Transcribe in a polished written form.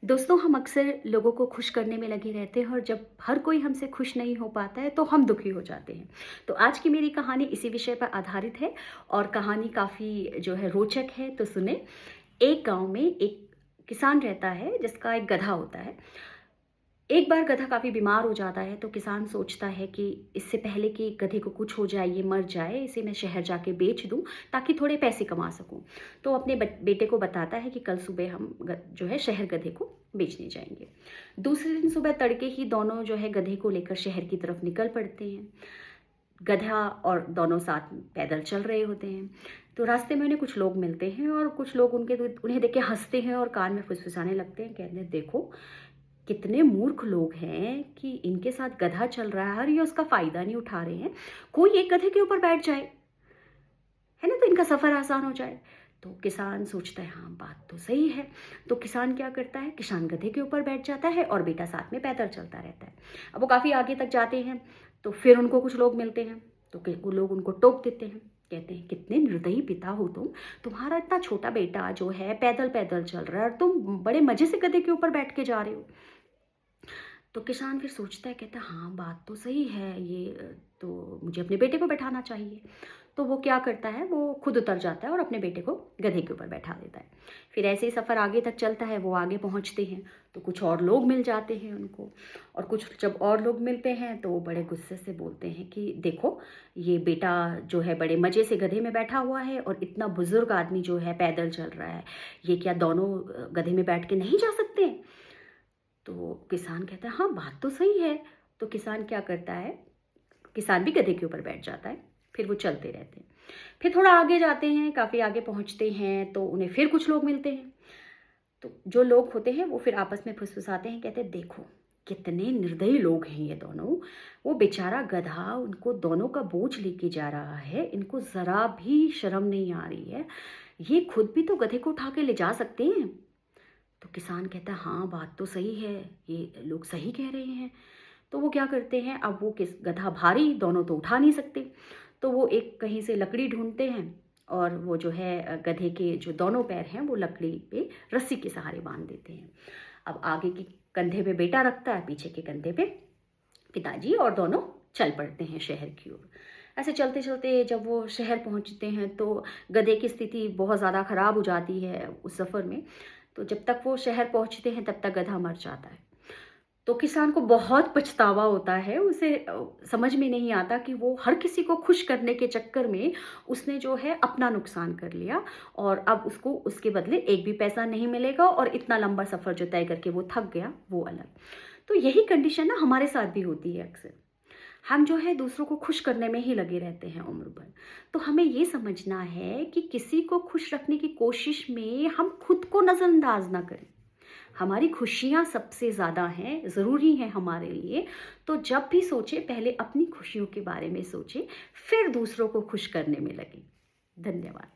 दोस्तों, हम अक्सर लोगों को खुश करने में लगे रहते हैं और जब हर कोई हमसे खुश नहीं हो पाता है तो हम दुखी हो जाते हैं। तो आज की मेरी कहानी इसी विषय पर आधारित है और कहानी काफ़ी जो है रोचक है, तो सुने। एक गांव में एक किसान रहता है जिसका एक गधा होता है। एक बार गधा काफ़ी बीमार हो जाता है तो किसान सोचता है कि इससे पहले कि गधे को कुछ हो जाए, ये मर जाए, इसे मैं शहर जाके बेच दूं ताकि थोड़े पैसे कमा सकूं। तो अपने बेटे को बताता है कि कल सुबह हम जो है शहर गधे को बेचने जाएंगे। दूसरे दिन सुबह तड़के ही दोनों जो है गधे को लेकर शहर की तरफ निकल पड़ते हैं। गधा और दोनों साथ पैदल चल रहे होते हैं। तो रास्ते में उन्हें कुछ लोग मिलते हैं और कुछ लोग उन्हें देख के हंसते हैं और कान में फुसफुसाने लगते हैं। कहते हैं, देखो कितने मूर्ख लोग हैं कि इनके साथ गधा चल रहा है और ये उसका फायदा नहीं उठा रहे हैं। कोई एक गधे के ऊपर बैठ जाए, है ना, तो इनका सफर आसान हो जाए। तो किसान सोचता है, हाँ बात तो सही है। तो किसान क्या करता है, किसान गधे के ऊपर बैठ जाता है और बेटा साथ में पैदल चलता रहता है। अब वो काफ़ी आगे तक जाते हैं तो फिर उनको कुछ लोग मिलते हैं। तो वो लोग उनको टोक देते हैं, कहते हैं, कितने निर्दयी पिता हो तुम। तुम्हारा इतना छोटा बेटा जो है पैदल पैदल चल रहा है और तुम बड़े मजे से गधे के ऊपर बैठ के जा रहे हो। तो किसान फिर सोचता है, कहता है, हाँ बात तो सही है, ये तो मुझे अपने बेटे को बैठाना चाहिए। तो वो क्या करता है, वो खुद उतर जाता है और अपने बेटे को गधे के ऊपर बैठा देता है। फिर ऐसे ही सफ़र आगे तक चलता है। वो आगे पहुंचते हैं तो कुछ और लोग मिल जाते हैं उनको। और कुछ जब और लोग मिलते हैं तो वो बड़े गुस्से से बोलते हैं कि देखो, ये बेटा जो है बड़े मज़े से गधे में बैठा हुआ है और इतना बुजुर्ग आदमी जो है पैदल चल रहा है, ये क्या दोनों गधे में बैठ के नहीं जा सकते? तो किसान कहता है, हाँ बात तो सही है। तो किसान क्या करता है, किसान भी गधे के ऊपर बैठ जाता है। फिर वो चलते रहते हैं। फिर थोड़ा आगे जाते हैं, काफ़ी आगे पहुंचते हैं तो उन्हें फिर कुछ लोग मिलते हैं। तो जो लोग होते हैं वो फिर आपस में फुसफुसाते हैं, कहते हैं, देखो कितने निर्दयी लोग हैं ये दोनों। वो बेचारा गधा उनको दोनों का बोझ लेके जा रहा है, इनको ज़रा भी शर्म नहीं आ रही है। ये खुद भी तो गधे को उठा के ले जा सकते हैं। तो किसान कहता है, हाँ बात तो सही है, ये लोग सही कह रहे हैं। तो वो क्या करते हैं, अब वो किस गधा भारी, दोनों तो उठा नहीं सकते। तो वो एक कहीं से लकड़ी ढूंढते हैं और वो जो है गधे के जो दोनों पैर हैं वो लकड़ी पे रस्सी के सहारे बांध देते हैं। अब आगे के कंधे पे बेटा रखता है, पीछे के कंधे पे पिताजी, और दोनों चल पड़ते हैं शहर की ओर। ऐसे चलते चलते जब वो शहर पहुंचते हैं तो गधे की स्थिति बहुत ज़्यादा ख़राब हो जाती है उस सफ़र में। तो जब तक वो शहर पहुंचते हैं तब तक गधा मर जाता है। तो किसान को बहुत पछतावा होता है। उसे समझ में नहीं आता कि वो हर किसी को खुश करने के चक्कर में उसने जो है अपना नुकसान कर लिया और अब उसको उसके बदले एक भी पैसा नहीं मिलेगा और इतना लंबा सफ़र जो तय करके वो थक गया वो अलग। तो यही कंडीशन ना हमारे साथ भी होती है अक्सर। हम जो है दूसरों को खुश करने में ही लगे रहते हैं उम्र भर। तो हमें ये समझना है कि किसी को खुश रखने की कोशिश में हम खुद को नज़रअंदाज ना करें। हमारी खुशियाँ सबसे ज़्यादा हैं, ज़रूरी हैं हमारे लिए। तो जब भी सोचें, पहले अपनी खुशियों के बारे में सोचें, फिर दूसरों को खुश करने में लगें। धन्यवाद।